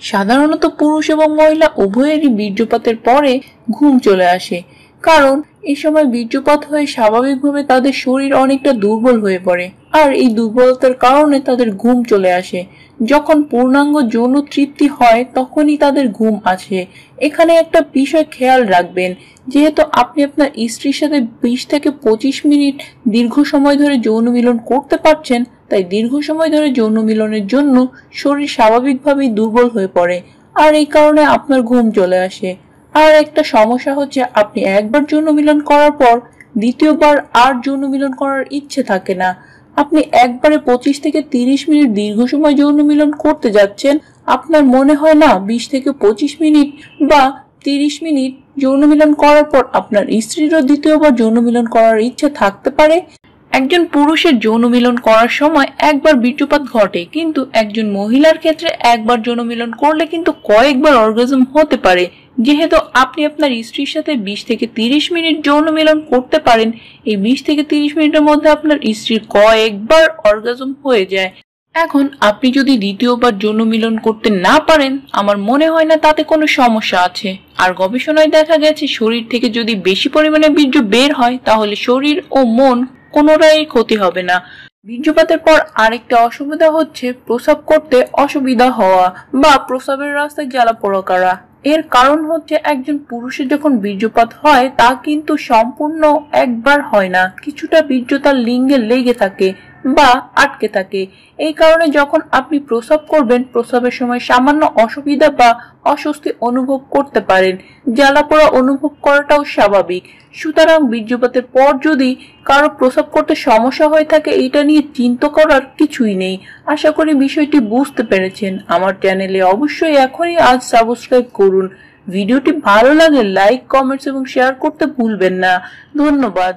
সাধারণত পুরুষ এবং মহিলা উভয়েরই বীর্যপাতের পরে ঘুম চলে আসে, কারণ এই সময় বীর্যপাত হয়ে স্বাভাবিকভাবে তাদের শরীর অনেকটা দুর্বল হয়ে পড়ে, আর এই দুর্বলতার কারণে তাদের ঘুম চলে আসে। যখন পূর্ণাঙ্গ যৌন তৃপ্তি হয় তখনই তাদের ঘুম আসে। এখানে একটা বিষয় খেয়াল রাখবেন, যেহেতু আপনি আপনার স্ত্রীর সাথে 20 থেকে 25 মিনিট দীর্ঘ সময় ধরে যৌন মিলন করতে পারছেন, তাই দীর্ঘ সময় ধরে যৌন মিলনের জন্য শরীর স্বাভাবিকভাবেই দুর্বল হয়ে পড়ে, আর এই কারণে আপনার ঘুম চলে আসে। আর একটা সমস্যা হচ্ছে, আপনি একবার যৌন মিলন করার পর দ্বিতীয়বার আর যৌন মিলন করার ইচ্ছে থাকে না। আপনি একবারে 25 থেকে 30 মিনিট দীর্ঘ সময় যৌন মিলন করতে যাচ্ছেন, আপনার মনে হয় না 20 থেকে 25 মিনিট বা 30 মিনিট যৌন মিলন করার পর আপনার স্ত্রীরও দ্বিতীয়বার যৌন মিলন করার ইচ্ছে থাকতে পারে। একজন পুরুষের যৌন মিলন করার সময় একবার বীর্যপাত ঘটে, কিন্তু একজন মহিলার ক্ষেত্রে একবার যৌন মিলন করলে কিন্তু কয়েকবার অর্গাজম হতে পারে। যেহেতু আপনি আপনার স্ত্রীর সাথে 20 থেকে 30 মিনিট যৌন মিলন করতে পারেন, এই 20 থেকে 30 মিনিটের মধ্যে আপনার স্ত্রীর কয়েকবার অর্গাজম হয়ে যায়। এখন আপনি যদি দ্বিতীয়বার যৌন মিলন করতে না পারেন, আমার মনে হয় না তাতে কোনো সমস্যা আছে। আর গবেষণায় দেখা গেছে, শরীর থেকে যদি বেশি পরিমাণে বীর্য বের হয় তাহলে শরীর ও মন কোনোটাই ক্ষতি হবে না। বীর্যপাতের পর আরেকটা অসুবিধা হচ্ছে প্রস্রাব করতে অসুবিধা হওয়া বা প্রস্রাবের রাস্তায় জ্বালা পোড়া করা। এর কারণ হচ্ছে, একজন পুরুষের যখন বীর্যপাত হয় তা কিন্তু সম্পূর্ণ একবার হয় না, কিছুটা বীর্য তার লিঙ্গে লেগে থাকে বা আটকে থাকে। এই কারণে যখন আপনি প্রস্রাব করবেন, প্রস্রাবের সময় সামান্য অসুবিধা বা অস্বস্তি অনুভব করতে পারেন। জ্বালা পোড়া অনুভব করাটাও স্বাভাবিক। সুতরাং বীর্যপাতের পর যদি কারো প্রস্রাব করতে সমস্যা হয়ে থাকে, এটা নিয়ে চিন্তা করার কিছুই নেই। আশা করি বিষয়টি বুঝতে পেরেছেন। আমার চ্যানেলে অবশ্যই এখনই আজ সাবস্ক্রাইব করুন। ভিডিওটি ভালো লাগলে লাইক, কমেন্টস এবং শেয়ার করতে ভুলবেন না। ধন্যবাদ।